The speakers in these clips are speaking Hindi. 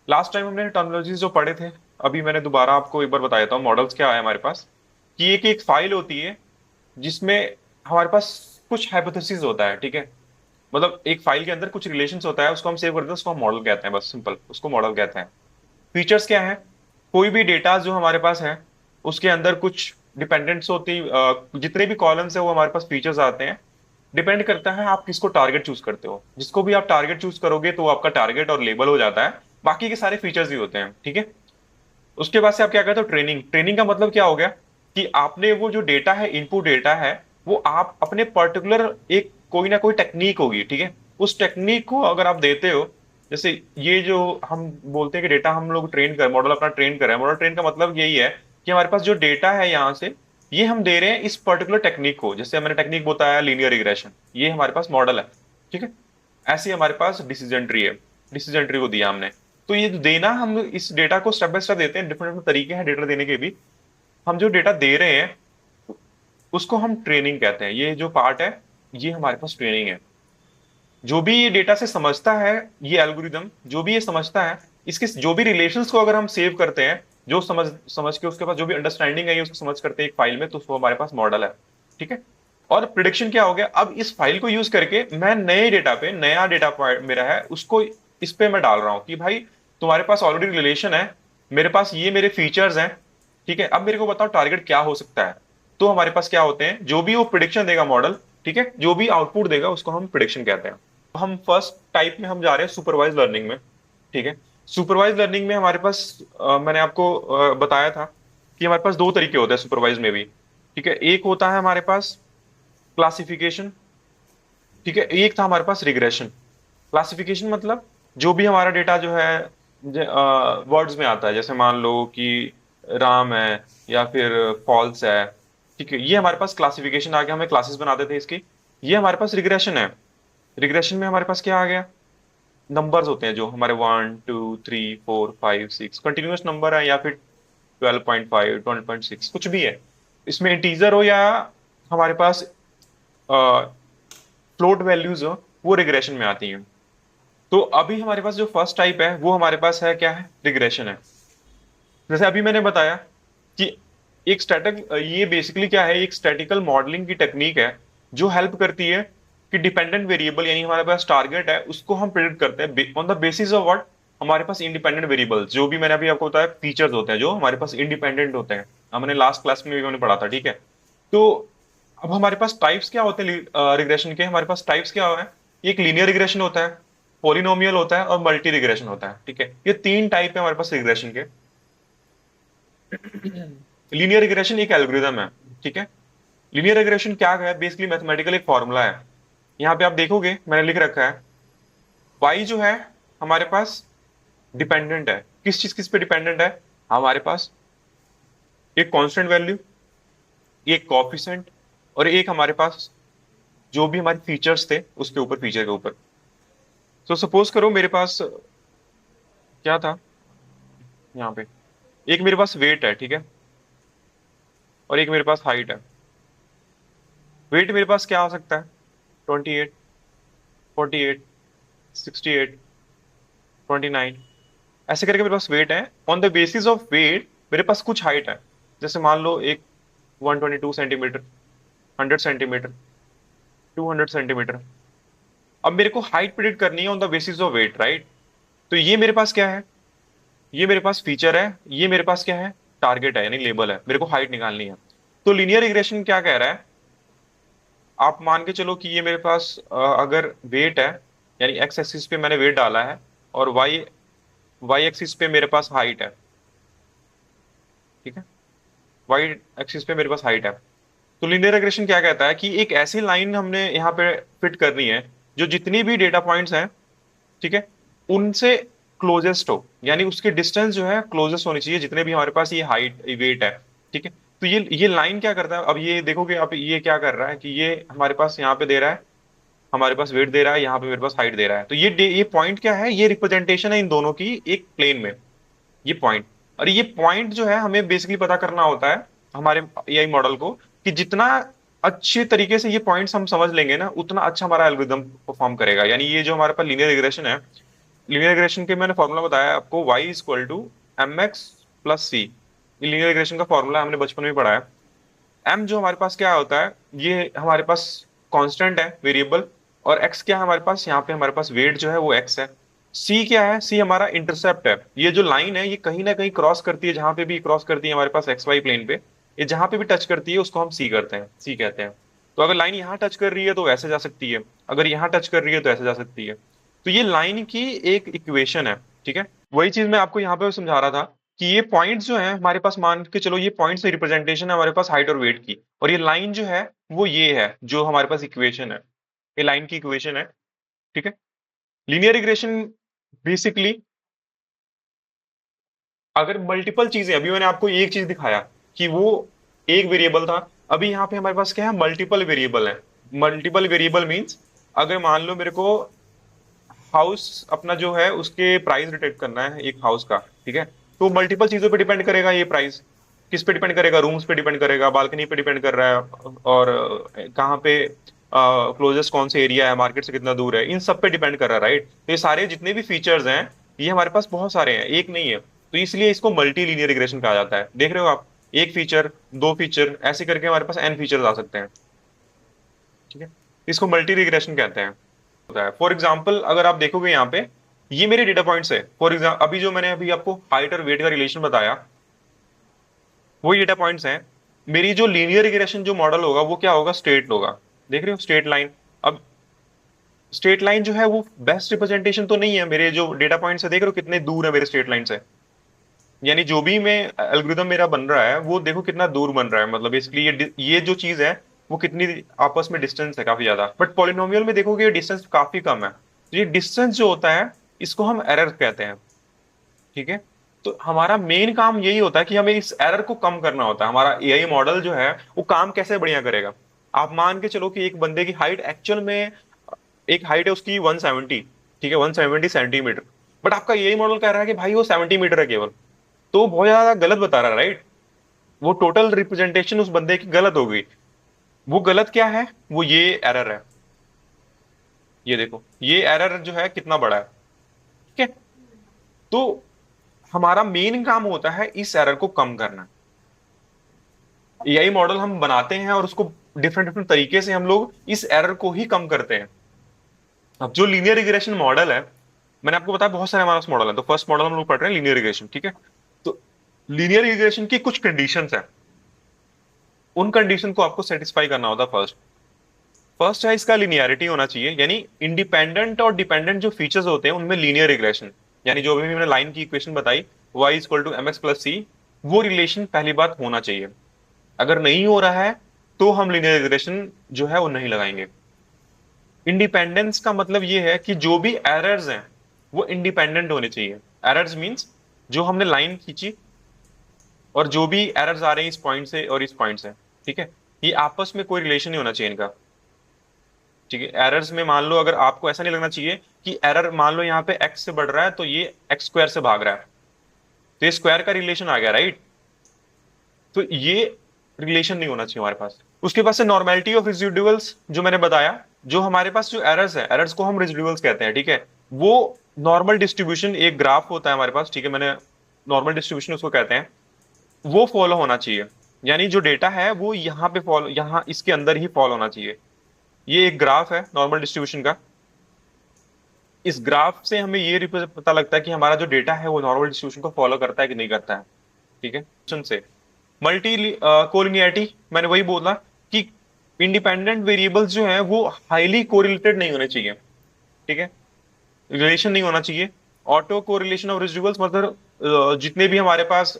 लास्ट टाइम हमने टर्मिनोलॉजीज जो पढ़े थे, अभी मैंने दोबारा आपको एक बार बता देता हूँ मॉडल्स क्या है हमारे पास। कि एक एक फाइल होती है जिसमें हमारे पास कुछ हाइपोथेसिस होता है, ठीक है। मतलब एक फाइल के अंदर कुछ रिलेशंस होता है, उसको हम सेव करते हैं, उसको हम मॉडल कहते हैं, बस सिंपल उसको मॉडल कहते हैं। फीचर्स क्या है? कोई भी डेटा जो हमारे पास है उसके अंदर कुछ डिपेंडेंट्स होती, जितने भी कॉलम्स है वो हमारे पास फीचर्स आते हैं। डिपेंड करता है आप किसको टारगेट चूज करते हो, जिसको भी आप टारगेट चूज करोगे तो वो आपका टारगेट और लेबल हो जाता है। बाकी के सारे फीचर्स भी होते हैं, ठीक है। उसके बाद से आप क्या करते हो, ट्रेनिंग। ट्रेनिंग का मतलब क्या हो गया कि आपने वो जो डेटा है, इनपुट डेटा है, वो आप अपने पर्टिकुलर एक कोई ना कोई टेक्निक होगी, ठीक है। उस टेक्निक को अगर आप देते हो, जैसे ये जो हम बोलते हैं कि डेटा हम लोग ट्रेन कर, मॉडल अपना ट्रेन कर रहे हैं, मॉडल ट्रेन का मतलब यही है कि हमारे पास जो डेटा है यहाँ से, ये हम दे रहे हैं इस पर्टिकुलर टेक्निक को। जैसे मैंने टेक्निक बताया लीनियर रिग्रेशन, ये हमारे पास मॉडल है, ठीक है। ऐसे ही हमारे पास डिसीजन ट्री है, डिसीजन ट्री को दिया हमने। तो ये देना, हम इस डेटा को स्टेप बाय स्टेप देते हैं, डिफरेंट डिफरेंट तरीके हैं डेटा देने के भी। हम जो डेटा दे रहे हैं उसको हम ट्रेनिंग कहते हैं। ये जो पार्ट है ये हमारे पास ट्रेनिंग है। जो भी ये डेटा से समझता है, ये एल्गोरिदम जो भी ये समझता है, इसके जो भी रिलेशंस को अगर हम सेव करते हैं, जो समझ समझ के उसके पास जो भी अंडरस्टैंडिंग है ये उसको समझ करते हैं एक फाइल में, तो वो हमारे पास मॉडल है, ठीक है। और प्रिडिक्शन क्या हो गया, अब इस फाइल को यूज करके मैं नए डेटा पे, नया डेटा मेरा है उसको इस पे मैं डाल रहा हूं कि भाई तुम्हारे पास ऑलरेडी रिलेशन है, मेरे पास ये मेरे फीचर्स हैं, ठीक है। अब मेरे को बताओ टारगेट क्या हो सकता है। तो हमारे पास क्या होते हैं, जो भी वो प्रिडिक्शन देगा मॉडल, ठीक है, जो भी आउटपुट देगा उसको हम प्रिडिक्शन कहते हैं। हम फर्स्ट टाइप में हम जा रहे हैं सुपरवाइज लर्निंग में, ठीक है। सुपरवाइज लर्निंग में हमारे पास मैंने आपको बताया था कि हमारे पास दो तरीके होते हैं सुपरवाइज में भी, ठीक है। एक होता है हमारे पास क्लासिफिकेशन, ठीक है। एक था हमारे पास रिग्रेशन। क्लासिफिकेशन मतलब जो भी हमारा डेटा जो है वर्ड्स में आता है, जैसे मान लो कि राम है या फिर फॉल्स है, ठीक है। ये हमारे पास क्लासिफिकेशन आ गया, हमें क्लासेस बनाते थे इसकी। ये हमारे पास रिग्रेशन है। रिग्रेशन में हमारे पास क्या आ गया, नंबर्स होते हैं जो हमारे 1 2 3 4 5 6 कंटिन्यूअस नंबर है, या फिर 12.5 12.6 कुछ भी है। इसमें इंटीजर हो या हमारे पास फ्लोट वैल्यूज हो, वो रिग्रेशन में आती हैं। तो अभी हमारे पास जो फर्स्ट टाइप है वो हमारे पास है, क्या है, रिग्रेशन है। जैसे अभी मैंने बताया कि एक स्टैटिक, ये बेसिकली क्या है, एक स्टैटिकल मॉडलिंग की टेक्निक है जो हेल्प करती है कि डिपेंडेंट वेरिएबल, यानी हमारे पास टारगेट है उसको हम प्रिडिक्ट करते हैं on the basis of what, हमारे पास इंडिपेंडेंट वेरिएबल्स जो भी मैंने अभी आपको बताया फीचर्स होते हैं जो हमारे पास इंडिपेंडेंट होते हैं। हमने लास्ट क्लास में भी हमने पढ़ा था, ठीक है। तो अब हमारे पास टाइप्स क्या होते हैं रिग्रेशन के, हमारे पास टाइप्स क्या है, एक लीनियर रिग्रेशन होता है, पॉलिनोमियल होता है और मल्टी रिग्रेशन होता है, ठीक है। ये तीन टाइप है हमारे पास रिग्रेशन के। लीनियर रिग्रेशन एक एल्गोरिदम है, ठीक है। लीनियर रिग्रेशन क्या है, बेसिकली मैथमेटिकल एक फॉर्मूला है। यहाँ पे आप देखोगे मैंने लिख रखा है, y जो है हमारे पास डिपेंडेंट है, किस पे डिपेंडेंट है, हमारे पास एक कांस्टेंट वैल्यू, एक कोएफिशिएंट, और एक हमारे पास जो भी हमारे फीचर्स थे उसके ऊपर, फीचर के ऊपर। तो सपोज करो मेरे पास क्या था, यहाँ पे एक मेरे पास वेट है, ठीक है, और एक मेरे पास हाइट है। वेट मेरे पास क्या हो सकता है, 28, 48, 68, 29, ऐसे करके मेरे पास वेट है। On the basis of weight मेरे पास कुछ हाइट है, जैसे मान लो एक 122 सेंटीमीटर, 100 सेंटीमीटर, 200 सेंटीमीटर। अब मेरे को हाइट प्रिडिक्ट करनी है on the basis of weight, right. तो ये मेरे पास क्या है, ये मेरे पास फीचर है, ये मेरे पास क्या है, टारगेट है यानी लेबल है, मेरे को हाइट निकालनी है। तो लीनियर रिग्रेशन क्या कह रहा है, आप मान के चलो कि ये मेरे पास अगर वेट है, यानी एक्स एक्सिस पे मैंने वेट डाला है, और वाई वाई एक्सिस पे मेरे पास हाइट है, ठीक है। वाई एक्सिस पे मेरे पास हाइट है। तो लीनियर रिग्रेशन क्या कहता है कि एक ऐसी लाइन हमने यहाँ पे फिट करनी है जो जितनी भी डेटा पॉइंट्स हैं, ठीक है, उनसे क्लोजेस्ट हो, यानी उसकी डिस्टेंस जो है क्लोजेस्ट होनी चाहिए, जितने भी हमारे पास ये हाइट वेट है, ठीक है। तो ये लाइन क्या करता है, अब ये देखोगे आप, ये क्या कर रहा है कि ये हमारे पास यहाँ पे दे रहा है, हमारे पास वेट दे रहा है, यहाँ पे मेरे पास हाइट दे रहा है। तो ये पॉइंट क्या है, ये रिप्रेजेंटेशन है इन दोनों की एक प्लेन में, ये पॉइंट। और ये पॉइंट जो है हमें बेसिकली पता करना होता है हमारे एआई मॉडल को, कि जितना अच्छे तरीके से ये पॉइंट्स हम समझ लेंगे ना, उतना अच्छा हमारा एल्गोरिदम परफॉर्म करेगा। यानी ये जो हमारे पास लीनियर रिग्रेशन है, लीनियर रिग्रेशन के मैंने फॉर्मूला बताया आपको, y equal to m x plus c. ये लीनियर रिग्रेशन का फॉर्मूला हमने बचपन में पढ़ा है। m जो हमारे पास क्या होता है, ये हमारे पास कांस्टेंट है, वेरिएबल। और x क्या है हमारे पास, यहाँ पे हमारे पास वेट जो है वो x है। c क्या है, c हमारा इंटरसेप्ट है। ये जो लाइन है ये कहीं ना कहीं क्रॉस करती है, जहां पे भी क्रॉस करती है हमारे पास एक्स वाई प्लेन पे, ये जहां पे भी टच करती है उसको हम c करते हैं, c कहते हैं। तो अगर लाइन यहाँ टच कर रही है तो ऐसे जा सकती है, अगर यहाँ टच कर रही है तो ऐसे जा सकती है। तो ये लाइन की एक इक्वेशन है, ठीक है। वही चीज मैं आपको यहाँ पे समझा रहा था कि ये पॉइंट्स जो है हमारे पास, मान के चलो ये पॉइंट्स की रिप्रेजेंटेशन है हमारे पास हाइट और वेट की, और ये लाइन जो है वो ये है जो हमारे पास इक्वेशन है, ये लाइन की इक्वेशन है, ठीक है। लीनियर रिग्रेशन बेसिकली, अगर मल्टीपल चीजें, अभी मैंने आपको एक चीज दिखाया कि वो एक वेरिएबल था, अभी यहाँ पे हमारे पास क्या है, मल्टीपल वेरिएबल है। मल्टीपल वेरिएबल मींस अगर मान लो मेरे को हाउस अपना जो है उसके प्राइस डिटेक्ट करना है एक हाउस का, ठीक है। तो मल्टीपल चीजों पे डिपेंड करेगा ये प्राइस। किस पे डिपेंड करेगा, रूम्स पे डिपेंड करेगा, बालकनी पे डिपेंड कर रहा है, और कहाँ पे क्लोजेस्ट कौन से एरिया है, मार्केट से कितना दूर है, इन सब पे डिपेंड कर रहा है, राइट। तो ये सारे जितने भी फीचर्स हैं ये हमारे पास बहुत सारे हैं, एक नहीं है। तो इसलिए इसको मल्टी लीनियर रिग्रेशन कहा जाता है। देख रहे हो आप, एक फीचर, दो फीचर, ऐसे करके हमारे पास एन फीचर्स आ सकते हैं, ठीक है। इसको मल्टी रिग्रेशन कहते हैं। होता है, फॉर एग्जाम्पल अगर आप देखोगे यहाँ पे, ये मेरे डेटा पॉइंट्स है। फॉर एग्जाम्पल अभी जो मैंने अभी आपको हाइट और वेट का रिलेशन बताया, वही डेटा पॉइंट्स हैं। मेरी जो लीनियर रिग्रेशन जो मॉडल होगा वो क्या होगा, स्ट्रेट होगा। देख रहे हो स्ट्रेट लाइन। अब स्ट्रेट लाइन जो है वो बेस्ट रिप्रेजेंटेशन तो नहीं है, मेरे जो डेटा पॉइंट्स है देख रहे हो कितने दूर है मेरे स्ट्रेट लाइन से। यानी जो भी मैं एल्गोरिथम मेरा बन रहा है वो देखो कितना दूर बन रहा है, मतलब इसलिए ये जो चीज है वो कितनी आपस में डिस्टेंस है, काफी ज्यादा। बट पॉलिनोमियल में देखोगे ये डिस्टेंस काफी कम है। तो ये डिस्टेंस जो होता है इसको हम एरर कहते हैं, ठीक है। तो हमारा मेन काम यही होता है कि हमें इस एरर को कम करना होता है। हमारा एआई मॉडल जो है वो काम कैसे बढ़िया करेगा। आप मान के चलो कि एक बंदे की हाइट एक्चुअल में, एक हाइट है उसकी 170, ठीक है, 170 सेंटीमीटर। बट आपका एआई मॉडल कह रहा है कि भाई वो 70 मीटर है केवल। तो वो बहुत ज्यादा गलत बता रहा है, राइट। वो टोटल रिप्रेजेंटेशन उस बंदे की गलत हो गई। वो गलत क्या है, वो ये एरर है। ये देखो ये एरर जो है कितना बड़ा है, ठीक है। तो हमारा मेन काम होता है इस एरर को कम करना। एआई मॉडल हम बनाते हैं और उसको डिफरेंट डिफरेंट तरीके से हम लोग इस एरर को ही कम करते हैं। अब जो लीनियर रिग्रेशन मॉडल है, मैंने आपको बताया बहुत सारे हमारे पास मॉडल है। तो फर्स्ट मॉडल हम लोग पढ़ रहे हैं लीनियर रिग्रेशन, ठीक है। तो लीनियर रिग्रेशन की कुछ कंडीशंस है, उन कंडीशन को आपको सेटिस्फाई करना होता है। फर्स्ट फर्स्ट है इसका लिनियरिटी होना चाहिए, यानी इंडिपेंडेंट और डिपेंडेंट जो फीचर्स होते हैं उनमें लीनियर रिग्रेशन, यानी जो भी मैंने लाइन की इक्वेशन बताई, y equal to m x plus c, वो रिलेशन पहली बात होना चाहिए। अगर नहीं हो रहा है तो हम लीनियर रिग्रेशन जो है वो नहीं लगाएंगे। इंडिपेंडेंस का मतलब ये है कि जो भी एरर्स हैं वो इंडिपेंडेंट होने चाहिए। एरर्स मींस जो हमने लाइन खींची और जो भी एरर्स आ रहे हैं इस पॉइंट से और इस पॉइंट से, ठीक है, ये आपस में कोई रिलेशन नहीं होना चाहिए इनका, ठीक है। एरर्स में मान लो अगर आपको ऐसा नहीं लगना चाहिए कि एरर मान लो यहाँ पे एक्स से बढ़ रहा है तो ये एक्स स्क्वायर से भाग रहा है, तो ये स्क्वायर का रिलेशन आ गया, राइट। तो ये रिलेशन नहीं होना चाहिए हमारे पास। उसके पास से नॉर्मेलिटी ऑफ रेसिडुअल्स जो मैंने बताया, जो हमारे पास जो एरर्स है, एरर्स को हम रेसिडुअल्स कहते हैं, ठीक है। वो नॉर्मल डिस्ट्रीब्यूशन, एक ग्राफ होता है हमारे पास, ठीक है, मैंने नॉर्मल डिस्ट्रीब्यूशन उसको कहते हैं, वो फॉलो होना चाहिए। यानी जो डेटा है वो यहाँ पे फॉलो, यहाँ इसके अंदर ही फॉलो होना चाहिए। ये एक ग्राफ है नॉर्मल डिस्ट्रीब्यूशन का। इस ग्राफ से हमें ये पता लगता है कि हमारा जो डेटा है वो नॉर्मल डिस्ट्रीब्यूशन को फॉलो करता है कि नहीं करता है, ठीक है। से मल्टी कोलिनियरिटी, मैंने वही बोला कि इंडिपेंडेंट वेरिएबल्स जो है वो हाईली कोरिलेटेड नहीं होने चाहिए, ठीक है, रिलेशन नहीं होना चाहिए। ऑटो कोरिलेशन ऑफ रेसिडुअल्स मतलब जितने भी हमारे पास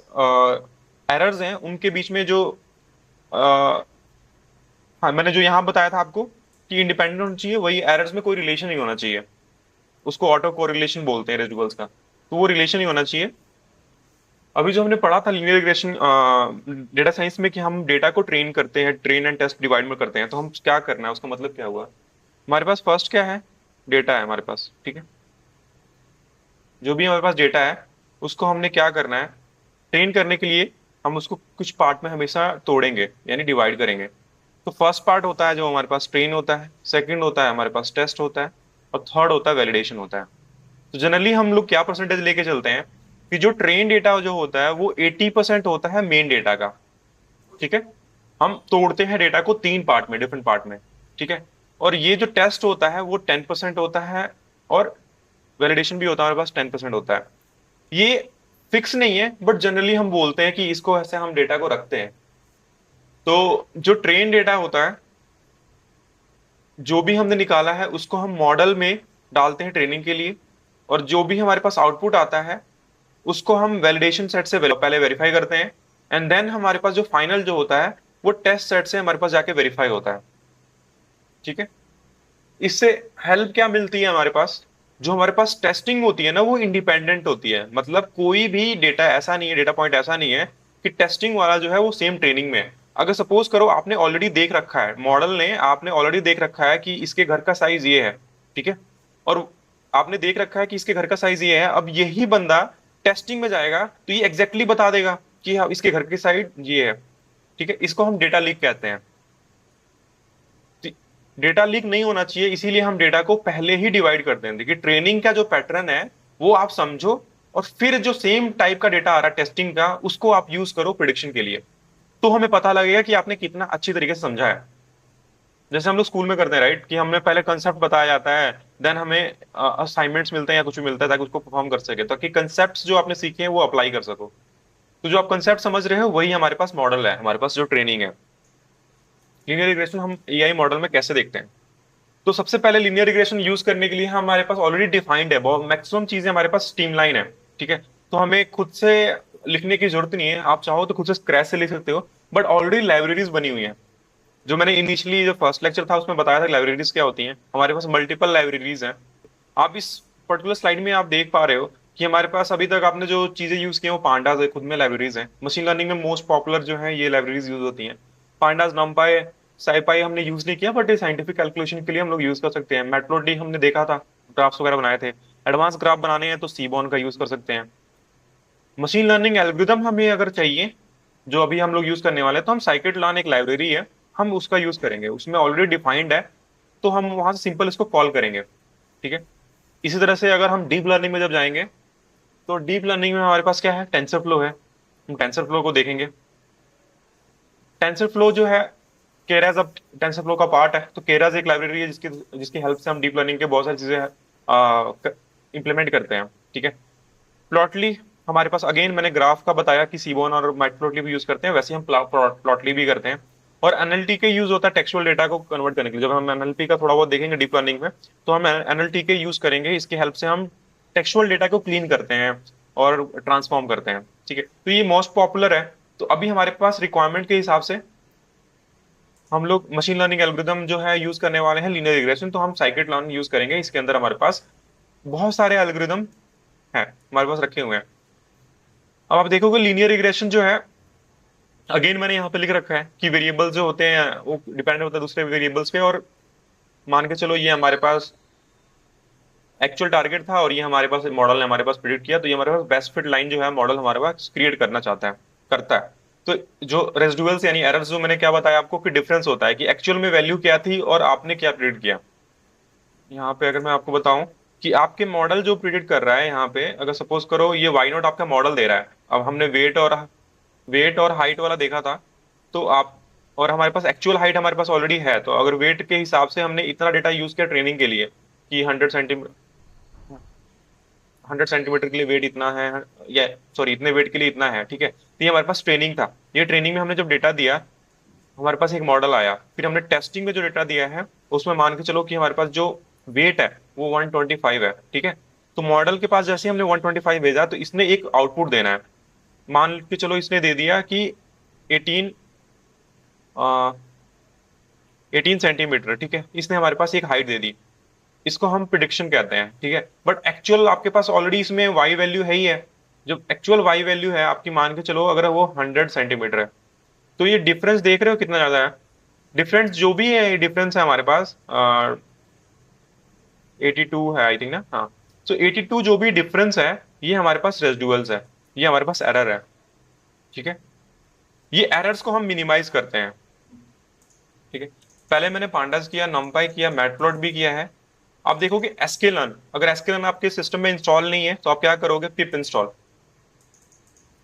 एरर्स हैं उनके बीच में जो हाँ, मैंने जो यहाँ बताया था आपको कि इंडिपेंडेंट होना चाहिए, वही एरर्स में कोई रिलेशन नहीं होना चाहिए। उसको ऑटो कोरिलेशन बोलते हैं रेसिडुअल्स का, तो वो रिलेशन ही होना चाहिए। अभी जो हमने पढ़ा था लीनियर रिग्रेशन डेटा साइंस में कि हम डेटा को ट्रेन करते हैं, ट्रेन एंड टेस्ट डिवाइड में करते हैं, तो हम क्या करना है, उसका मतलब क्या हुआ। हमारे पास फर्स्ट क्या है, डेटा है हमारे पास, ठीक है। जो भी हमारे पास डेटा है उसको हमने क्या करना है, ट्रेन करने के लिए हम उसको कुछ पार्ट में हमेशा तोड़ेंगे, यानी डिवाइड करेंगे। तो फर्स्ट पार्ट होता है जो हमारे पास ट्रेन होता है, सेकंड होता है हमारे पास टेस्ट होता है, और थर्ड होता है वैलिडेशन होता है। तो जनरली हम लोग क्या परसेंटेज लेके चलते हैं कि जो ट्रेन डेटा जो होता है वो 80% होता है मेन डेटा का। ठीक है, हम तोड़ते हैं डेटा को तीन पार्ट में, डिफरेंट पार्ट में। ठीक है, और ये जो टेस्ट होता है वो 10% होता है, और वैलिडेशन भी होता है हमारे पास 10% होता है। ये फिक्स नहीं है, बट जनरली हम बोलते हैं कि इसको ऐसे हम डेटा को रखते हैं। तो जो ट्रेन डेटा होता है, जो भी हमने निकाला है उसको हम मॉडल में डालते हैं ट्रेनिंग के लिए, और जो भी हमारे पास आउटपुट आता है उसको हम वैलिडेशन सेट से पहले वेरीफाई करते हैं, एंड देन हमारे पास जो फाइनल जो होता है वो टेस्ट सेट से हमारे पास जाके वेरीफाई होता है। ठीक है, इससे हेल्प क्या मिलती है हमारे पास, जो हमारे पास टेस्टिंग होती है ना वो इंडिपेंडेंट होती है। मतलब कोई भी डेटा ऐसा नहीं है, डेटा पॉइंट ऐसा नहीं है कि टेस्टिंग वाला जो है वो सेम ट्रेनिंग में है। अगर सपोज करो आपने ऑलरेडी देख रखा है, मॉडल ने आपने ऑलरेडी देख रखा है कि इसके घर का साइज ये है, ठीक है, और आपने देख रखा है कि इसके घर का साइज ये है, अब यही बंदा टेस्टिंग में जाएगा तो ये एग्जैक्टली बता देगा कि हाँ इसके घर की साइड ये है। ठीक है, इसको हम डेटा लीक कहते हैं। डेटा लीक नहीं होना चाहिए, इसीलिए हम डेटा को पहले ही डिवाइड कर दें। देखिए ट्रेनिंग का जो पैटर्न है वो आप समझो, और फिर जो सेम टाइप का डेटा आ रहा है टेस्टिंग का उसको आप यूज करो प्रिडिक्शन के लिए। तो हमें पता लगेगा कि आपने कितना अच्छी तरीके से समझा है। जैसे हम लोग स्कूल में करते हैं राइट, कि हमें पहले कंसेप्ट बताया जाता है, देन हमें असाइनमेंट्स मिलते हैं या कुछ भी मिलता है ताकि उसको परफॉर्म कर सके, ताकि कंसेप्ट जो आपने सीखे हैं वो अप्लाई कर सको। तो जो आप कंसेप्ट समझ रहे हो वही हमारे पास मॉडल है, हमारे पास जो ट्रेनिंग है। लीनियर रिग्रेशन हम एआई मॉडल में कैसे देखते हैं? तो सबसे पहले लीनियर रिग्रेशन यूज करने के लिए हमारे पास ऑलरेडी डिफाइंड है, बहुत मैक्सिमम चीजें हमारे पास स्ट्रीमलाइन है। ठीक है, तो हमें खुद से लिखने की जरूरत नहीं है, आप चाहो तो खुद से स्क्रैच से लिख सकते हो, बट ऑलरेडी लाइब्रेरीज बनी हुई हैं। जो मैंने इनिशियली जो फर्स्ट लेक्चर था उसमें बताया था लाइब्रेरीज क्या होती हैं, हमारे पास मल्टीपल लाइब्रेरीज हैं। आप इस पर्टिकुलर स्लाइड में आप देख पा रहे हो कि हमारे पास अभी तक आपने जो चीजें यूज की हैं वो पांडाज है, खुद में लाइब्रेरीज हैं। मशीन लर्निंग में मोस्ट पॉपुलर जो है ये लाइब्रेरीज यूज होती हैं, पांडाज, नमपाई, साइपाई हमने यूज नहीं किया, बट ये साइंटिफिक कैलकुलेशन के लिए हम लोग यूज कर सकते हैं। मैटप्लॉटलिब हमने देखा था, ग्राफ्स वगैरह बनाए थे। एडवांस ग्राफ बनाने हैं तो सीबॉन का यूज कर सकते हैं। मशीन लर्निंग एल्गोरिदम हमें अगर चाहिए, जो अभी हम लोग यूज करने वाले हैं, तो हम साइकिट लर्न एक लाइब्रेरी है, हम उसका यूज करेंगे, उसमें ऑलरेडी डिफाइंड है, तो हम वहां से सिंपल इसको कॉल करेंगे। ठीक है, इसी तरह से अगर हम डीप लर्निंग में जब जाएंगे, तो डीप लर्निंग में हमारे पास क्या है, टेंसर फ्लो है, हम टेंसर फ्लो को देखेंगे। टेंसर फ्लो जो है, केराज अब टेंसर फ्लो का पार्ट है, तो केराज एक लाइब्रेरी है जिसकी जिसकी हेल्प से हम डीप लर्निंग के बहुत सारी चीजें इंप्लीमेंट करते हैं। ठीक है, प्लॉटली हमारे पास, अगेन मैंने ग्राफ का बताया कि सीबोन और मैटप्लॉटली भी यूज करते हैं, वैसे ही हम प्लॉटली भी करते हैं। और एनएलटी के यूज होता है टेक्सुअल डेटा को कन्वर्ट करने के लिए। जब हम एनएलपी का थोड़ा बहुत देखेंगे डीप लर्निंग में, तो हम एनएलटी के यूज करेंगे, इसकी हेल्प से हम टेक्सुअल डेटा को क्लीन करते हैं और ट्रांसफॉर्म करते हैं। ठीक है, तो ये मोस्ट पॉपुलर है। तो अभी हमारे पास रिक्वायरमेंट के हिसाब से हम लोग मशीन लर्निंग एल्गोरिदम जो है यूज करने वाले हैं लीनियर रिग्रेशन, तो हम साइकिट लर्न यूज करेंगे। इसके अंदर हमारे पास बहुत सारे एल्गोरिदम है हमारे पास रखे हुए हैं। अब आप देखोगे लीनियर रिग्रेशन जो है, अगेन मैंने यहाँ पे लिख रखा है कि वेरिएबल्स जो होते हैं वो डिपेंड होता है दूसरे वेरिएबल्स पे, और मान के चलो ये हमारे पास एक्चुअल टारगेट था और ये हमारे पास मॉडल ने हमारे पास प्रिडिक्ट किया, तो ये हमारे पास बेस्ट फिट लाइन जो है मॉडल हमारे पास क्रिएट करना चाहता है, करता है। तो जो रेसिडुअल्स यानी एरर्स, जो मैंने क्या बताया आपको कि डिफरेंस होता है कि एक्चुअल में वैल्यू क्या थी और आपने क्या प्रिडिक्ट किया। यहाँ पे अगर मैं आपको बताऊं कि आपके मॉडल जो प्रिडिक्ट कर रहा है, यहाँ पे अगर सपोज करो ये वाई नॉट आपका मॉडल दे रहा है, अब हमने वेट और हाइट वाला देखा था, तो आप, और हमारे पास एक्चुअल हाइट हमारे पास ऑलरेडी है, तो अगर वेट के हिसाब से हमने इतना डेटा यूज किया ट्रेनिंग के लिए कि 100 सेंटीमीटर के लिए वेट इतना है, या सॉरी इतने वेट के लिए इतना है। ठीक है, तो ये हमारे पास ट्रेनिंग था। ये ट्रेनिंग में हमने जब डेटा दिया, हमारे पास एक मॉडल आया, फिर हमने टेस्टिंग में जो डेटा दिया है उसमें मान के चलो कि हमारे पास जो वेट है वो 125 है। ठीक है, तो मॉडल के पास जैसे ही हमने 125 भेजा, तो इसने एक आउटपुट देना है। मान के चलो इसने दे दिया कि 18 18 सेंटीमीटर। ठीक है, इसने हमारे पास एक हाइट दे दी, इसको हम प्रिडिक्शन कहते हैं। ठीक है, बट एक्चुअल आपके पास ऑलरेडी इसमें वाई वैल्यू है ही है। जो एक्चुअल वाई वैल्यू है आपकी, मान के चलो अगर वो 100 सेंटीमीटर है, तो ये डिफरेंस देख रहे हो कितना ज्यादा है। डिफरेंस जो भी है, डिफरेंस है हमारे पास 82 है आई थिंक ना, हाँ। तो 82 जो भी डिफरेंस है, ये हमारे पास रेसिडुअल्स है, ये हमारे पास एरर है। ठीक है, ये एरर्स को हम मिनिमाइज करते हैं। ठीक है, पहले मैंने पांडास किया, नमपाई किया, मैटप्लॉट भी किया है, आप देखोगे sklearn, अगर sklearn आपके सिस्टम में इंस्टॉल नहीं है तो आप क्या करोगे, पिप इंस्टॉल।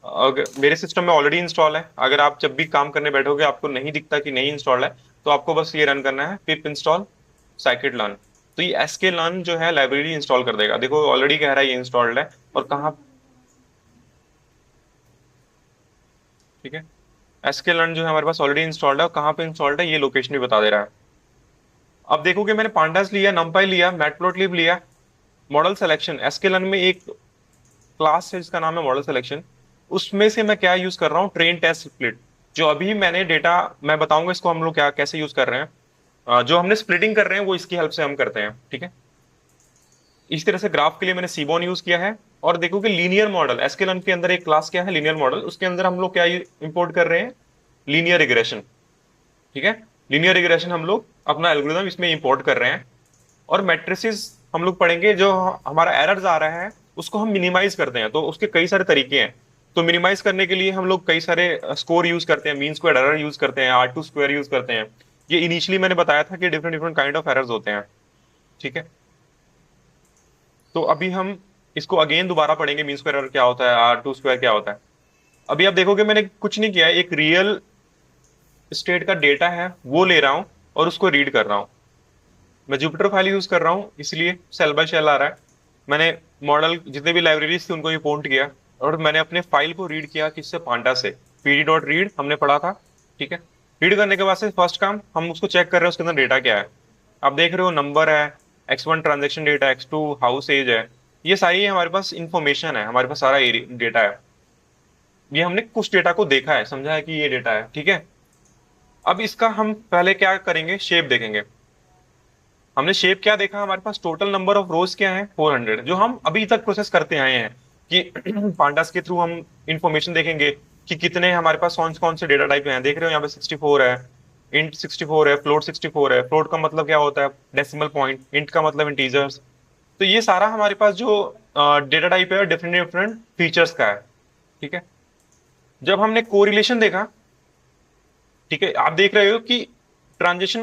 अगर मेरे सिस्टम में ऑलरेडी इंस्टॉल है, अगर आप जब भी काम करने बैठोगे आपको नहीं दिखता कि नहीं इंस्टॉल है, तो आपको बस ये रन करना है, पिप इंस्टॉल scikit learn। तो ये sklearn जो है लाइब्रेरी इंस्टॉल कर देगा। देखो ऑलरेडी कह रहा है ये इंस्टॉल्ड है, और कहाँ, ठीक है, sklearn जो है हमारे पास ऑलरेडी इंस्टॉल्ड है, और कहाँ पे इंस्टॉल्ड है ये लोकेशन भी बता दे रहा है। अब देखोगे मैंने पांडास लिया, numpy लिया, मैटप्लॉटलिब लिया, मॉडल सिलेक्शन, sklearn में एक क्लास है जिसका नाम है मॉडल सिलेक्शन, उसमें से मैं क्या यूज कर रहा हूँ, ट्रेन टेस्ट स्प्लिट। जो अभी मैंने डेटा, मैं बताऊंगा इसको हम लोग क्या कैसे यूज कर रहे हैं। जो हमने स्प्लिटिंग कर रहे हैं वो इसकी हेल्प से हम करते हैं, ठीक है। इस तरह से ग्राफ के लिए मैंने सीबोन यूज किया है। और देखो कि लीनियर मॉडल, एसक्यूएल के अंदर एक क्लास क्या है, लीनियर मॉडल, उसके अंदर हम लोग क्या इंपोर्ट कर रहे हैं, लीनियर रिग्रेशन, ठीक है। लीनियर रिग्रेशन हम लोग अपना एल्गोरिथम इसमें इंपोर्ट कर रहे हैं। और मैट्रिसेस हम लोग पढ़ेंगे, जो हमारा एरर्स आ रहा है उसको हम मिनिमाइज करते हैं, तो उसके कई सारे तरीके हैं। तो मिनिमाइज करने के लिए हम लोग कई सारे स्कोर यूज करते हैं, मीन स्क्वायर एरर यूज करते हैं, R2 स्क्वायर यूज करते हैं। ये इनिशियली मैंने बताया था कि different different kind of errors होते हैं, ठीक है। तो अभी हम इसको अगेन दोबारा पढ़ेंगे, मीन स्क्वायर एरर क्या होता है, R2 स्क्वायर क्या होता है। अभी आप देखोगे मैंने कुछ नहीं किया है, एक रियल स्टेट का डेटा है वो ले रहा हूं और उसको रीड कर रहा हूं। मैं जुपिटर फाइल यूज कर रहा हूँ, इसलिए सेल बाय शेल आ रहा है। मैंने मॉडल जितने भी लाइब्रेरीज थी उनको इंपोर्ट किया, और मैंने अपने फाइल को रीड किया किससे, पांडा से। पीडी डॉट रीड हमने पढ़ा था, ठीक है। रीड करने के बाद से फर्स्ट काम हम उसको चेक कर रहे हैं उसके अंदर डेटा क्या है। आप देख रहे हो नंबर है, X1 transaction data, X2 house as है, ये सारी हमारे पास इंफॉर्मेशन है, हमारे पास सारा डेटा है। ये हमने कुछ डेटा को देखा है, समझा है कि ये डेटा है, ठीक है। अब इसका हम पहले क्या करेंगे, शेप देखेंगे। हमने शेप क्या देखा, हमारे पास टोटल नंबर ऑफ रोज क्या है, 400, जो हम अभी तक प्रोसेस करते आए हैं कि पांडास के थ्रू हम इंफॉर्मेशन देखेंगे कि कितने हमारे पास कौन कौन से डेटा टाइप हैं। देख रहे हो यहाँ पे 64 है, इंट 64 है, फ्लोट 64 है। फ्लोट का मतलब क्या होता है, डेसिमल पॉइंट, इंट का मतलब इंटीजर्स। तो ये सारा हमारे पास जो डेटा टाइप है डिफरेंट डिफरेंट फीचर्स का है, ठीक है। जब हमने कोरिलेशन देखा, ठीक है, आप देख रहे हो कि ट्रांजेक्शन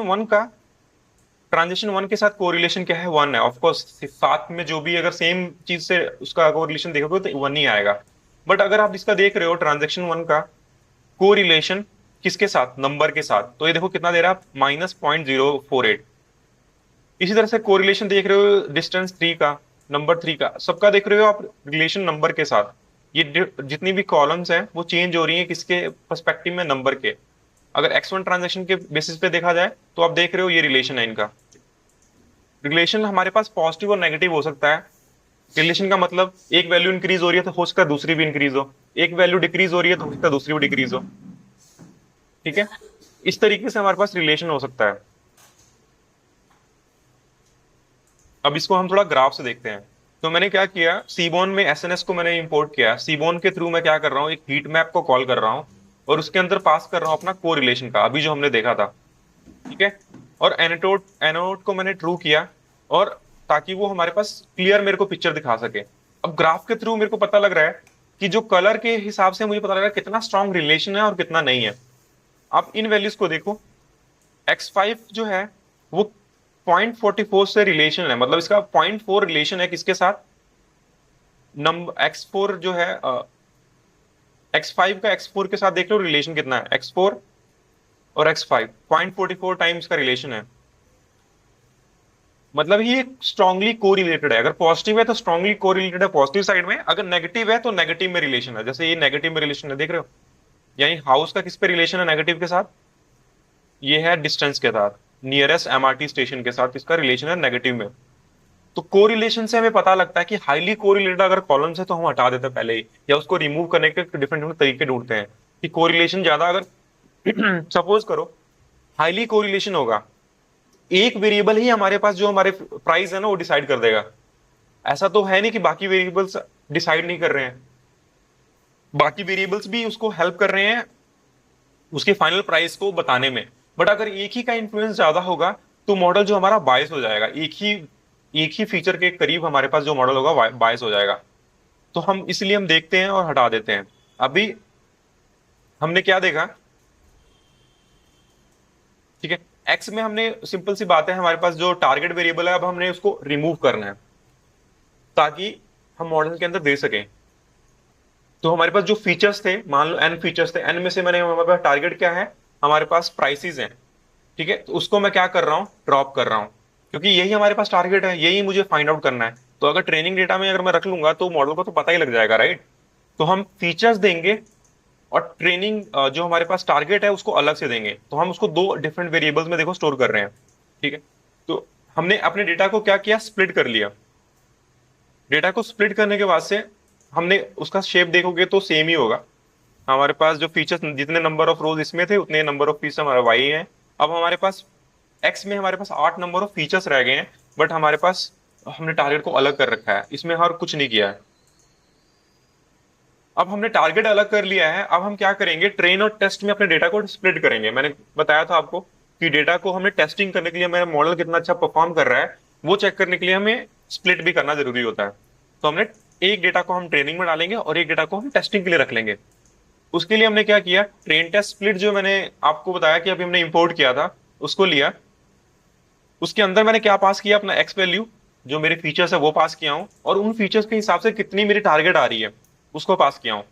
वन के साथ कोरिलेशन क्या है, वन है। ऑफकोर्स साथ में जो भी अगर सेम चीज से उसका कोरिलेशन देखोगे तो वन ही आएगा। बट अगर आप इसका देख रहे हो ट्रांजेक्शन वन का कोरिलेशन किसके साथ, नंबर के साथ, तो ये देखो कितना दे रहा है, -0.048। इसी तरह से कोरिलेशन देख रहे हो डिस्टेंस थ्री का, नंबर थ्री का, सबका देख रहे हो आप रिलेशन नंबर के साथ। ये जितनी भी कॉलम्स हैं वो चेंज हो रही है किसके पर्सपेक्टिव में, नंबर के। अगर X1 ट्रांजेक्शन के बेसिस पे देखा जाए तो आप देख रहे हो ये रिलेशन है इनका। रिलेशन हमारे पास पॉजिटिव और नेगेटिव हो सकता है। रिलेशन का मतलब एक वैल्यू इंक्रीज हो रही है तो हो सकता है दूसरी भी इंक्रीज हो, एक वैल्यू डिक्रीज हो रही है तो हो सकता है दूसरी भी डिक्रीज हो, ठीक है। इस तरीके से हमारे पास रिलेशन हो सकता है। अब इसको हम थोड़ा ग्राफ से देखते हैं। तो मैंने क्या किया, सीबोन में एसएनएस को मैंने इंपोर्ट किया। सीबोन के थ्रू मैं क्या कर रहा हूँ, एक हीट मैप को कॉल कर रहा हूँ, और उसके अंदर पास कर रहा हूँ अपना को रिलेशन का, अभी जो हमने देखा था, ठीक है। और एनोटोट एनोट को मैंने ट्रू किया, और ताकि वो हमारे पास क्लियर मेरे को पिक्चर दिखा सके। अब ग्राफ के थ्रू मेरे को पता लग रहा है कि जो कलर के हिसाब से मुझे पता लग रहा है कितना स्ट्रांग रिलेशन है और कितना नहीं है। आप इन वैल्यूज को देखो, X5 जो है वो 0.44 से रिलेशन है, मतलब इसका 0.4 रिलेशन है किसके साथ, नंबर X4 जो है, X5 का X4 के साथ देख लो रिलेशन कितना है, X4 और X5 0.44 टाइम्स का रिलेशन है। मतलब ये स्ट्रांगली कोरिलेटेड है। अगर पॉजिटिव है तो स्ट्रांगली कोरिलेटेड है पॉजिटिव साइड में, अगर नेगेटिव है तो नेगेटिव में रिलेशन है। जैसे ये नेगेटिव में रिलेशन है, देख रहे हो, यानी हाउस का किस पे रिलेशन है नेगेटिव के साथ, ये है डिस्टेंस के साथ, नियरेस्ट एमआरटी स्टेशन के साथ इसका रिलेशन है नेगेटिव में। तो कोरिलेशन से हमें पता लगता है कि हाईली कोरिलेटेड अगर कॉलम्स है तो हम हटा देते हैं पहले ही, या उसको रिमूव करने के डिफरेंट डिफरेंट तरीके ढूंढते हैं कि कोरिलेशन ज्यादा अगर सपोज करो हाईली कोरिलेशन होगा, एक वेरिएबल ही हमारे पास जो हमारे प्राइस है ना वो डिसाइड कर देगा। ऐसा तो है नहीं कि बाकी वेरिएबल्स डिसाइड नहीं कर रहे हैं, बाकी वेरिएबल्स भी उसको हेल्प कर रहे हैं उसके फाइनल प्राइस को बताने में। बट अगर एक ही का इन्फ्लुएंस ज्यादा होगा तो मॉडल जो हमारा बायस हो जाएगा, एक ही फीचर के करीब हमारे पास जो मॉडल होगा बायस हो जाएगा। तो हम इसलिए हम देखते हैं और हटा देते हैं। अभी हमने क्या देखा, ठीक है, एक्स में हमने सिंपल सी बात है, हमारे पास जो टारगेट वेरिएबल है अब हमने उसको रिमूव करना है ताकि हम मॉडल के अंदर दे सकें। तो हमारे पास जो फीचर्स थे, मान लो एन फीचर्स थे, एन में से मैंने, हमारे पास टारगेट क्या है, हमारे पास प्राइसेस हैं, ठीक है, तो उसको मैं क्या कर रहा हूँ, ड्रॉप कर रहा हूँ, क्योंकि यही हमारे पास टारगेट है, यही मुझे फाइंड आउट करना है। तो अगर ट्रेनिंग डेटा में अगर मैं रख लूंगा तो मॉडल को तो पता ही लग जाएगा, राइट। तो हम फीचर्स देंगे और ट्रेनिंग जो हमारे पास टारगेट है उसको अलग से देंगे, तो हम उसको दो डिफरेंट वेरिएबल्स में देखो स्टोर कर रहे हैं, ठीक है। तो हमने अपने डेटा को क्या किया, स्प्लिट कर लिया। डेटा को स्प्लिट करने के बाद से हमने उसका शेप देखोगे तो सेम ही होगा। हमारे पास जो फीचर्स, जितने नंबर ऑफ रोज इसमें थे उतने नंबर ऑफ फीचर्स हमारे वाई है। अब हमारे पास एक्स में हमारे पास 8 नंबर ऑफ फीचर्स रह गए हैं, बट हमारे पास, हमने टारगेट को अलग कर रखा है, इसमें और कुछ नहीं किया है। अब हमने टारगेट अलग कर लिया है, अब हम क्या करेंगे, ट्रेन और टेस्ट में अपने डेटा को स्प्लिट करेंगे। मैंने बताया था आपको कि डेटा को हमें टेस्टिंग करने के लिए, मेरा मॉडल कितना अच्छा परफॉर्म कर रहा है वो चेक करने के लिए हमें स्प्लिट भी करना जरूरी होता है। तो हमने एक डेटा को हम ट्रेनिंग में डालेंगे और एक डेटा को हम टेस्टिंग के लिए रख लेंगे। उसके लिए हमने क्या किया, ट्रेन टेस्ट स्प्लिट जो मैंने आपको बताया कि अभी हमने इंपोर्ट किया था उसको लिया। उसके अंदर मैंने क्या पास किया, अपना एक्स वैल्यू, जो मेरे फीचर्स है वो पास किया हूं, और उन फीचर्स के हिसाब से कितनी मेरी टारगेट आ रही है उसको पास किया हूं।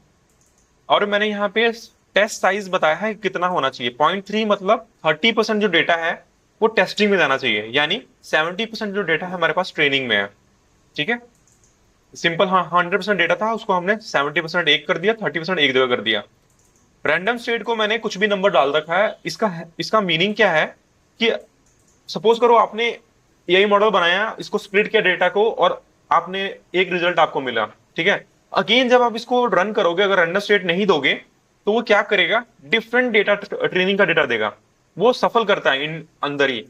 और मैंने यहाँ पे टेस्ट साइज बताया है कितना होना चाहिए, 0.3, मतलब 30% जो डेटा है वो टेस्टिंग में जाना चाहिए, यानी 70% जो डेटा है हमारे पास ट्रेनिंग में है, ठीक है। सिंपल, हाँ, 100% डेटा था, उसको हमने 70% एक कर दिया, 30% एक जगह कर दिया। रैंडम स्टेट को मैंने कुछ भी नंबर डाल रखा है, इसका इसका मीनिंग क्या है कि सपोज करो आपने यही मॉडल बनाया, इसको स्प्लिट किया डेटा को, और आपने एक रिजल्ट आपको मिला, ठीक है। अगेन जब आप इसको रन करोगे, अगर रैंडम स्टेट नहीं दोगे तो वो क्या करेगा, डिफरेंट डेटा, ट्रेनिंग का डेटा देगा, वो सफल करता है इन अंदर ही।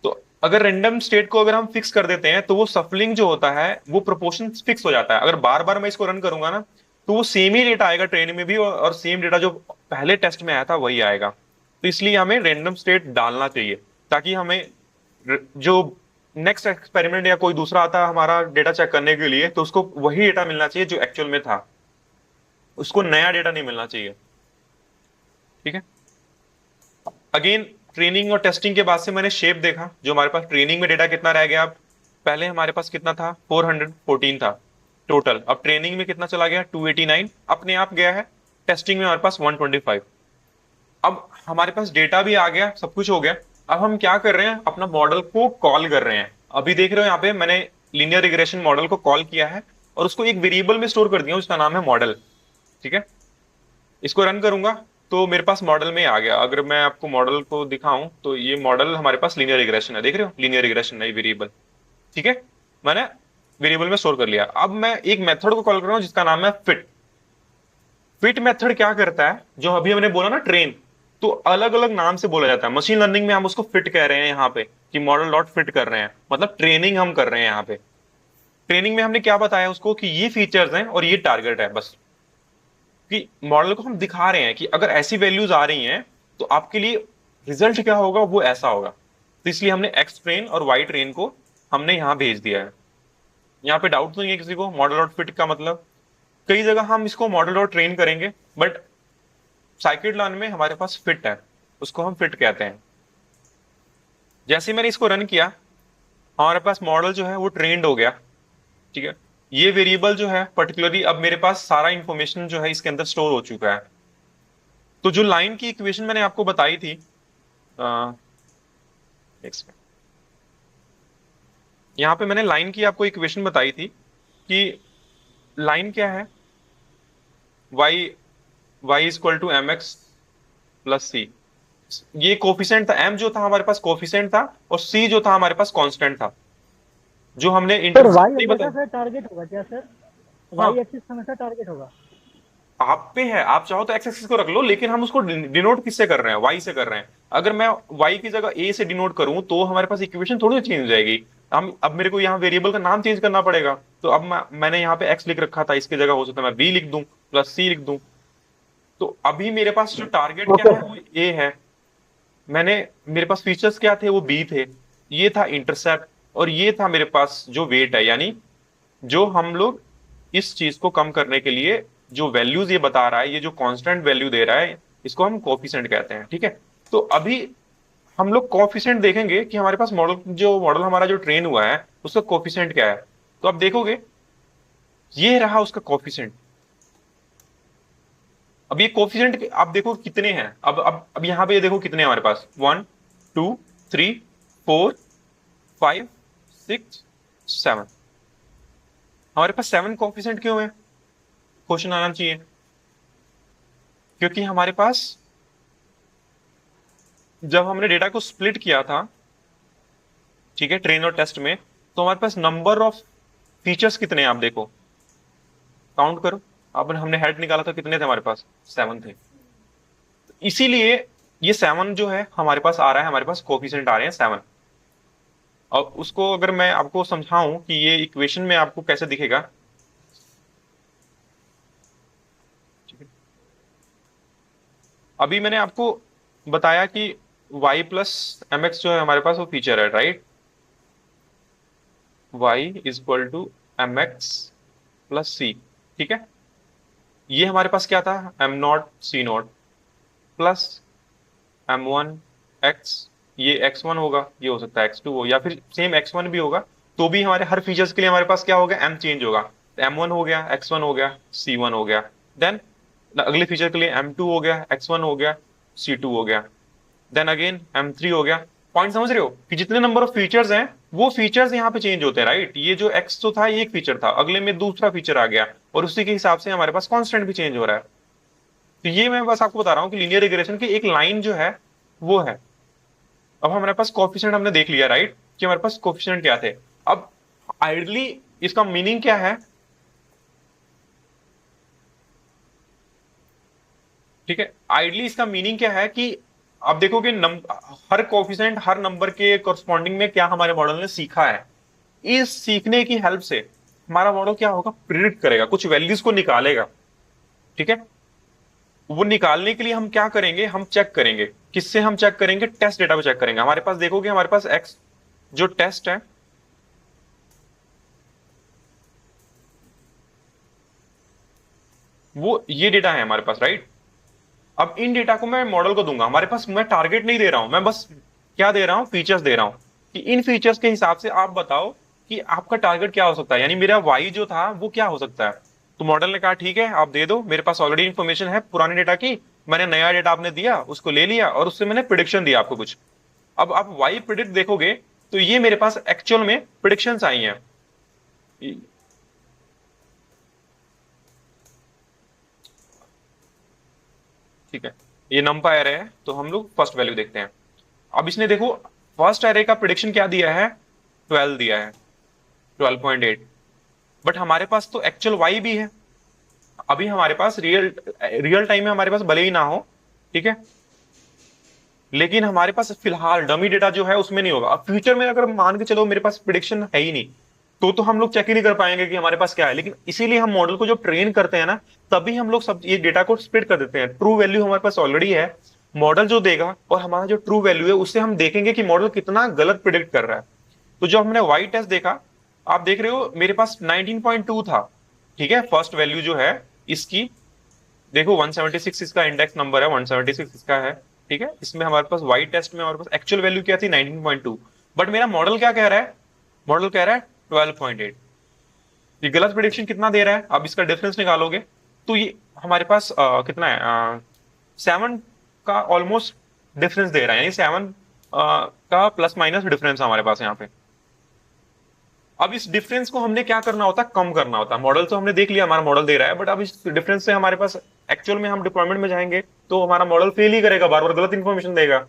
तो अगर रैंडम स्टेट को अगर हम फिक्स कर देते हैं तो वो सफलिंग जो होता है वो प्रोपोर्शन फिक्स हो जाता है। अगर बार बार मैं इसको रन करूंगा ना तो वो सेम ही डेटा आएगा ट्रेनिंग में भी, और सेम डेटा जो पहले टेस्ट में आया था वही आएगा। तो इसलिए हमें रैंडम स्टेट डालना चाहिए ताकि हमें जो नेक्स्ट एक्सपेरिमेंट या कोई दूसरा आता है हमारा डेटा चेक करने के लिए, तो उसको वही डेटा मिलना चाहिए जो एक्चुअल में था, उसको नया डेटा नहीं मिलना चाहिए, ठीक है। अगेन ट्रेनिंग और टेस्टिंग के बाद से मैंने शेप देखा, जो हमारे पास ट्रेनिंग में डेटा कितना रह गया, अब पहले हमारे पास कितना था, 414 था टोटल, अब ट्रेनिंग में कितना चला गया, 289 अपने आप गया है, टेस्टिंग में हमारे पास 125। अब हमारे पास डेटा भी आ गया, सब कुछ हो गया। अब हम क्या कर रहे हैं, अपना मॉडल को कॉल कर रहे हैं। अभी देख रहे हो यहाँ पे मैंने लीनियर रिग्रेशन मॉडल को कॉल किया है और उसको एक वेरिएबल में स्टोर कर दिया, उसका नाम है मॉडल, ठीक है। इसको रन करूंगा तो मेरे पास मॉडल में आ गया। अगर मैं आपको मॉडल को दिखाऊं तो ये मॉडल हमारे पास लीनियर रिग्रेशन है, देख रहे हो, लीनियर रिग्रेशन नहीं वेरिएबल, ठीक है। मैंने वेरिएबल में स्टोर कर लिया। अब मैं एक मेथड को कॉल कर रहा हूं जिसका नाम है फिट। फिट मेथड क्या करता है, जो अभी हमने बोला ना ट्रेन, तो अलग अलग नाम से बोला जाता है। मशीन लर्निंग में हम उसको फिट कह रहे हैं यहाँ पे, कि मॉडल डॉट फिट कर रहे हैं, मतलब ट्रेनिंग हम कर रहे हैं यहाँ पे। ट्रेनिंग में हमने क्या बताया उसको कि ये फीचर्स हैं और ये टारगेट है, बस कि मॉडल को हम दिखा रहे हैं कि अगर ऐसी वैल्यूज आ रही हैं तो आपके लिए रिजल्ट क्या होगा, वो ऐसा होगा। तो इसलिए हमने एक्स ट्रेन और वाई ट्रेन को हमने यहाँ भेज दिया है। यहाँ पे डाउट तो नहीं है किसी को, मॉडल डॉट फिट का मतलब, कई जगह हम इसको मॉडल डॉट ट्रेन करेंगे, बट साइकिट लर्न में हमारे पास फिट है, उसको हम फिट कहते हैं। जैसे मैंने इसको रन किया, हमारे पास मॉडल जो है वो ट्रेंड हो गया, ठीक है। ये वेरिएबल जो है पर्टिकुलरली, अब मेरे पास सारा इंफॉर्मेशन जो है इसके अंदर स्टोर हो चुका है। तो जो लाइन की इक्वेशन मैंने आपको बताई थी, अ, एक सेकंड, यहाँ पे मैंने लाइन की आपको इक्वेशन बताई थी कि लाइन क्या है, y y is equal to m x plus c. ये कोफिशिएंट था, m जो था हमारे पास कोफिशिएंट था, और c जो था हमारे पास कांस्टेंट था, जो हमने सर इंटरसेप्ट वाई नहीं हमेशा बताया। सर टारगेट होगा क्या सर? हाँ, वाई एक्सिस हमेशा टारगेट होगा? आप पे है, आप चाहो तो एक्स एक्सिस को रख लो, लेकिन हम उसको डिनोट किससे कर रहे हैं, वाई से कर रहे हैं। अगर मैं वाई की जगह ए से डिनोट करूं तो हमारे पास इक्वेशन थोड़ी चेंज हो जाएगी। हम, अब मेरे को यहाँ वेरिएबल का नाम चेंज करना पड़ेगा। तो अब मैंने यहाँ पे एक्स लिख रखा था, इसकी जगह हो सकता है मैं बी लिख दूं, प्लस सी लिख दूं। तो अभी मेरे पास जो टारगेट क्या ओके है वो ए है, मैंने, मेरे पास फीचर्स क्या थे, वो बी थे, ये था इंटरसेप्ट, और ये था मेरे पास जो वेट है, यानी जो हम लोग इस चीज को कम करने के लिए जो वैल्यूज ये बता रहा है, ये जो कांस्टेंट वैल्यू दे रहा है, इसको हम कोफिशिएंट कहते हैं, ठीक है। तो अभी हम लोग कोफिशिएंट देखेंगे कि हमारे पास मॉडल हमारा जो ट्रेन हुआ है उसका कोफिशिएंट क्या है। तो आप देखोगे ये रहा उसका कोफिशिएंट। अब ये कोफिशिएंट आप देखो कितने हैं। अब यहां पे ये देखो कितने हैं हमारे पास, 1 2 3 4 5 6 7। हमारे पास 7 कोफिशिएंट क्यों है, क्वेश्चन आना चाहिए। क्योंकि हमारे पास जब हमने डेटा को स्प्लिट किया था, ठीक है, ट्रेन और टेस्ट में, तो हमारे पास नंबर ऑफ फीचर्स कितने हैं आप देखो, काउंट करो। अब हमने हेड निकाला था, कितने थे हमारे पास, 7 थे। इसीलिए ये 7 जो है हमारे पास आ रहा है, हमारे पास कोफिशिएंट आ रहे हैं 7। अब उसको अगर मैं आपको समझाऊं कि ये इक्वेशन में आपको कैसे दिखेगा, ठीक है। अभी मैंने आपको बताया कि y प्लस एम एक्स जो है हमारे पास वो फीचर है, right. y is equal to m x plus c, ठीक है। ये हमारे पास क्या था, m naught c naught plus m1 x, ये x1 होगा, ये हो सकता है x2 हो, या फिर सेम x1 भी होगा। तो भी हमारे हर फीचर्स के लिए हमारे पास क्या होगा, m चेंज होगा। तो m1 हो गया, x1 हो गया, c1 हो गया। देन अगले फीचर के लिए m2 हो गया, x1 हो गया, c2 हो गया। देन अगेन m3 हो गया। पॉइंट समझ रहे हो कि जितने नंबर ऑफ फीचर्स हैं वो फीचर्स यहाँ पे चेंज होते हैं, राइट। ये जो x तो था ये एक फीचर था, अगले में दूसरा फीचर आ गया, और उसी के हिसाब से हमारे पास कांस्टेंट भी चेंज हो रहा है। तो ये मैं बस आपको बता रहा हूँ कि लीनियर रिग्रेशन की एक लाइन जो है वो है। अब हमारे पास कोफिशिएंट हमने देख लिया, राइट, कि हमारे पास कोफिशिएंट क्या थे। अब आइडली इसका मीनिंग क्या है, ठीक है। आइडली इसका मीनिंग क्या है कि आप देखोगे हर कोफिशिएंट हर नंबर के कोरस्पॉन्डिंग में क्या हमारे मॉडल ने सीखा है। इस सीखने की हेल्प से हमारा मॉडल क्या होगा, प्रिडिक्ट करेगा, कुछ वैल्यूज को निकालेगा, ठीक है। वो निकालने के लिए हम क्या करेंगे, हम चेक करेंगे, किससे हम चेक करेंगे, टेस्ट डेटा पे चेक करेंगे। हमारे पास देखोगे हमारे पास एक्स जो टेस्ट है वो ये डेटा है हमारे पास, राइट। अब इन डेटा को मैं मॉडल को दूंगा, हमारे पास मैं टारगेट नहीं दे रहा हूं, मैं बस क्या दे रहा हूं, फीचर्स दे रहा हूं कि इन फीचर्स के हिसाब से आप बताओ कि आपका टारगेट क्या हो सकता है, यानी मेरा वाई जो था वो क्या हो सकता है। तो मॉडल ने कहा ठीक है आप दे दो, मेरे पास ऑलरेडी इंफॉर्मेशन है पुराने डेटा की, मैंने नया डेटा आपने दिया उसको ले लिया और उससे मैंने प्रिडिक्शन दिया आपको कुछ। अब आप वाई प्रिडिक्ट देखोगे तो ये मेरे पास एक्चुअल में प्रिडिक्शंस आई हैं, ठीक है। ये नंपा एरे है, तो हम लोग फर्स्ट वैल्यू देखते हैं। अब इसने देखो फर्स्ट एरे का प्रिडिक्शन क्या दिया है, 12 दिया है, 12.8। बट हमारे पास तो एक्चुअल वाई भी है। अभी हमारे पास रियल रियल टाइम में हमारे पास भले ही ना हो, ठीक है, लेकिन हमारे पास फिलहाल डमी डेटा जो है उसमें नहीं होगा। अब फ्यूचर में अगर मान के चलो मेरे पास प्रिडिक्शन है ही नहीं, तो हम लोग चेक ही नहीं कर पाएंगे कि हमारे पास क्या है। लेकिन इसीलिए हम मॉडल को जब ट्रेन करते हैं ना, तभी हम लोग सब ये डेटा को स्प्लिट कर देते हैं। ट्रू वैल्यू हमारे पास ऑलरेडी है, मॉडल जो देगा और हमारा जो ट्रू वैल्यू है उससे हम देखेंगे कि मॉडल कितना गलत प्रिडिक्ट कर रहा है। तो जो हमने वाई टेस्ट देखा, आप देख रहे हो मेरे पास 19.2 था, ठीक है, फर्स्ट वैल्यू जो है इसकी। देखो 176 इसका इंडेक्स नंबर है, 176 इसका है, ठीक है। इसमें हमारे पास वाई टेस्ट में हमारे पास एक्चुअल वैल्यू क्या थी, 19.2। बट मेरा मॉडल क्या कह रहा है, मॉडल कह रहा है 12.8। ये गलत प्रिडिक्शन कितना दे रहा है, अब इसका डिफरेंस निकालोगे तो ये हमारे पास कितना है, 7 का ऑलमोस्ट डिफरेंस दे रहा है, यानी 7 का प्लस माइनस डिफरेंस हमारे पास यहाँ पे। अब इस डिफरेंस को हमने क्या करना होता है, कम करना होता है। मॉडल तो हमने देख लिया हमारा मॉडल दे रहा है, बट अब इस डिफरेंस से हमारे पास एक्चुअल में हम डिप्लॉयमेंट में जाएंगे तो हमारा मॉडल फेल ही करेगा, बार बार गलत इंफॉर्मेशन देगा,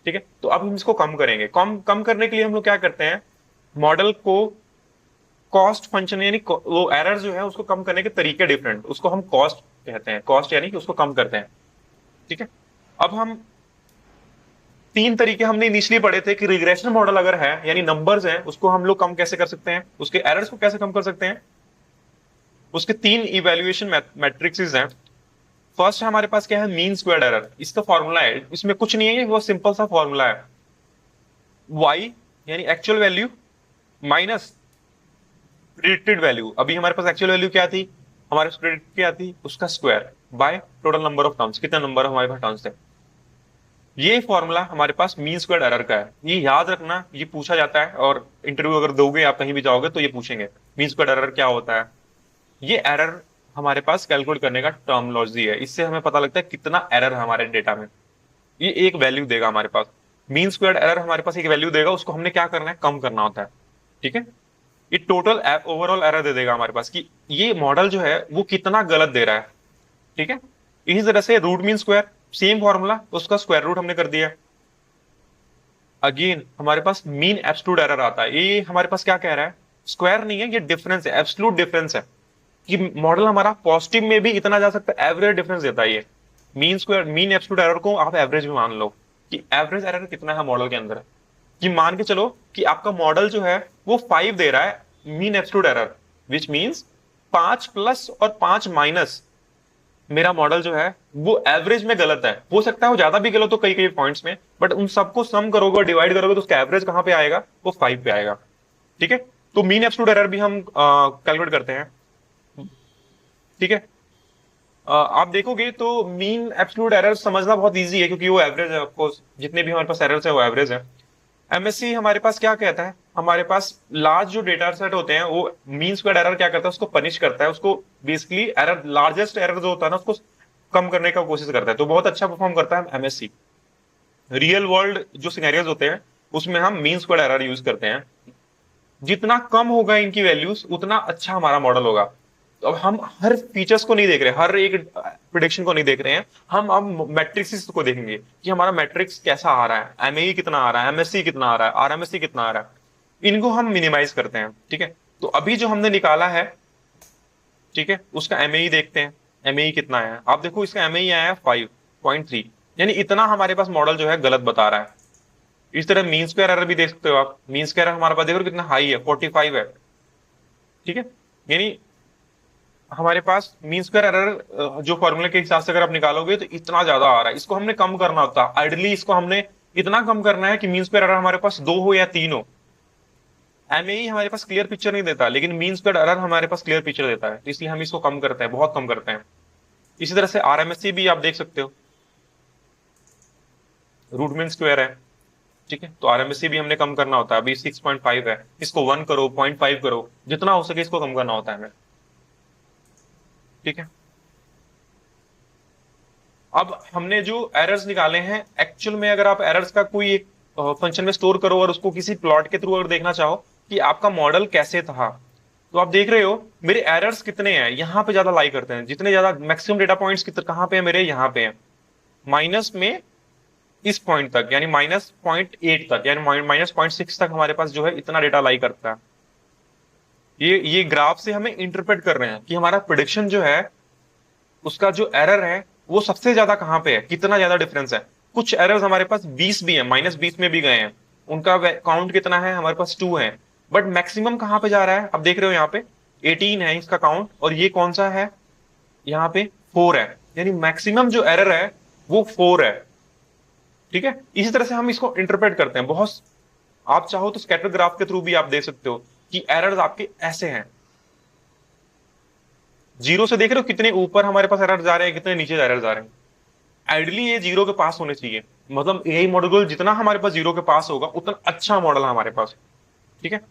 ठीक है। तो अब हम इसको कम करेंगे। कम कम करने के लिए हम लोग क्या करते हैं, मॉडल को कॉस्ट फंक्शन, यानी वो एरर जो है उसको कम करने के तरीके डिफरेंट, उसको हम कॉस्ट कहते हैं, कॉस्ट यानी कि उसको कम करते हैं, ठीक है। अब हम 3 तरीके हमने इनिशियली पढ़े थे कि रिग्रेशन मॉडल अगर है यानी नंबर्स हैं उसको हम लोग कम कैसे कर सकते हैं, उसके एरर्स को कैसे कम कर सकते हैं। उसके 3 इवेल्युएशन मैट्रिक्सेस हैं। फर्स्ट हमारे पास क्या है, मीन स्क्वायर्ड एरर। इसका फॉर्मूला है, इसमें कुछ नहीं है, वो सिंपल सा फॉर्मूला है, वाई यानी actual value minus predicted value. अभी हमारे पास एक्चुअल वैल्यू क्या थी, हमारे पास प्रिडिक्ट क्या थी, उसका square by total number of terms, कितने नंबर हमारे पास टर्म्स थे। ये फॉर्मूला हमारे पास मीन स्क्वायर्ड एरर का है, ये याद रखना, ये पूछा जाता है और इंटरव्यू अगर दोगे आप कहीं भी जाओगे तो ये पूछेंगे मीन स्क्वायर्ड एरर क्या होता है। ये एरर हमारे पास कैलकुलेट करने का टर्मिनोलॉजी है, इससे हमें पता लगता है कितना एरर है हमारे डेटा में। ये एक वैल्यू देगा हमारे पास, मीन स्क्वायर्ड एरर हमारे पास एक वैल्यू देगा, उसको हमने क्या करना है, कम करना होता है। ठीक है, ये टोटल ओवरऑल एरर दे देगा हमारे पास कि ये मॉडल जो है वो कितना गलत दे रहा है। ठीक है, इसी तरह से root mean square, same formula, उसका स्क्वायर रूट हमने कर दिया। अगेन हमारे पास मीन एब्सोल्यूट एरर आता है, ये हमारे पास क्या कह रहा है, स्क्वायर नहीं है, ये डिफरेंस है, एब्सोल्यूट डिफरेंस है कि मॉडल हमारा पॉजिटिव में भी इतना जा सकता है, एवरेज डिफरेंस देता है ये। Mean square, mean absolute error को आप एवरेज में मान लो कि एवरेज एरर कितना है मॉडल के अंदर, कि मान के चलो कि आपका मॉडल जो है वो 5 दे रहा है mean absolute error, which means 5 plus और 5 माइनस, मेरा मॉडल जो है वो एवरेज में गलत है। हो सकता है वो ज्यादा भी गलत हो कई कई पॉइंट्स में, बट उन सबको सम करोगे और डिवाइड करोगे तो उसका एवरेज कहां पे आएगा, वो 5 पे आएगा। ठीक है, तो मीन एब्सोल्यूट एरर भी हम कैलकुलेट करते हैं। ठीक है, आप देखोगे तो मीन एब्सोल्यूट एरर समझना बहुत इजी है क्योंकि वो एवरेज है, ऑफकोर्स जितने भी हमारे पास एरर्स है वो एवरेज है। एमएससी हमारे पास क्या कहता है, हमारे पास लार्ज जो डेटा सेट होते हैं वो मीन स्क्वायर्ड एरर क्या करता है, उसको पनिश करता है, उसको बेसिकली एरर, लार्जेस्ट एरर जो होता है ना उसको कम करने का कोशिश करता है, तो बहुत अच्छा परफॉर्म करता है एमएससी। रियल वर्ल्ड जो सिनेरियोज होते हैं उसमें हम मीन स्क्वायर्ड एरर यूज करते हैं, जितना कम होगा इनकी वैल्यूज उतना अच्छा हमारा मॉडल होगा। तो अब हम हर फीचर्स को नहीं देख रहे, हर एक प्रिडिक्शन को नहीं देख रहे हैं, हम अब मैट्रिक्स को देखेंगे कि हमारा मैट्रिक्स कैसा आ रहा है, एमएई कितना आ रहा है, एमएससी कितना आ रहा है, आरएमएससी कितना आ रहा है, इनको हम मिनिमाइज करते हैं। ठीक है, तो अभी जो हमने निकाला है, ठीक है, उसका एमएई देखते हैं, एमएई कितना है, आप देखो इसका एमएई आया है 5.3, यानी इतना हमारे पास मॉडल जो है गलत बता रहा है। इस तरह मीन स्क्वायर एरर भी देख सकते हो आप, मीन स्क्वायर हमारे पास देखो कितना हाई है, 45 है। ठीक है, यानी हमारे पास मीन स्क्वायर एरर जो फॉर्मूले के हिसाब से अगर आप निकालोगे तो इतना ज्यादा आ रहा है, इसको हमने कम करना होता है आइडली, इसको हमने इतना कम करना है कि मीन स्क्वायर एरर हमारे पास 2 हो या 3 हो। एमएई हमारे पास क्लियर पिक्चर नहीं देता, लेकिन मीन स्क्वायर एरर हमारे पास क्लियर पिक्चर देता है, तो इसलिए हम इसको कम करते हैं, बहुत कम करते हैं। इसी तरह से आरएमएससी भी आप देख सकते हो, रूट मीन स्क्वायर है। ठीक है, तो आरएमएससी भी हमने कम करना होता है, अभी 6.5 है, इसको 1 करो, 0.5 करो, जितना हो सके इसको कम करना होता है हमें। ठीक है, अब हमने जो एरर्स निकाले हैं, एक्चुअल में अगर आप एरर्स का कोई एक फंक्शन में स्टोर करो और उसको किसी प्लॉट के थ्रू अगर देखना चाहो कि आपका मॉडल कैसे था, तो आप देख रहे हो मेरे एरर्स कितने हैं, यहाँ पे ज्यादा लाई करते हैं, जितने ज्यादा मैक्सिमम डेटा पॉइंट्स कितने कहाँ पे हैं मेरे, यहाँ पे हैं, माइनस में इस पॉइंट तक, यानी -0.8 तक, यानी -0.6 तक हमारे पास जो है इतना डेटा लाई करता है। ये ग्राफ से हमें इंटरप्रेट कर रहे हैं कि हमारा प्रिडिक्शन जो है उसका जो एरर है वो सबसे ज्यादा कहां पे है, कितना ज्यादा डिफरेंस है। कुछ एरर्स हमारे पास 20 भी है, -20 में भी गए हैं, उनका काउंट कितना है, हमारे पास 2 है, बट मैक्सिमम कहां पे जा रहा है, अब देख रहे हो यहाँ पे 18 है इसका काउंट, और ये कौन सा है, यहाँ पे 4 है, यानी मैक्सिमम जो एरर है वो 4 है। ठीक है, इसी तरह से हम इसको इंटरप्रेट करते हैं बहुत, आप चाहो तो स्कैटर ग्राफ के थ्रू भी आप देख सकते हो कि एरर्स आपके ऐसे हैं, जीरो से देख रहे हो कितने ऊपर हमारे पास एरर जा रहे हैं, कितने नीचे एरर जा रहे हैं। आइडली ये जीरो के पास होने चाहिए, मतलब एआई मॉडल जितना हमारे पास जीरो के पास होगा उतना अच्छा मॉडल है हमारे पास। ठीक है,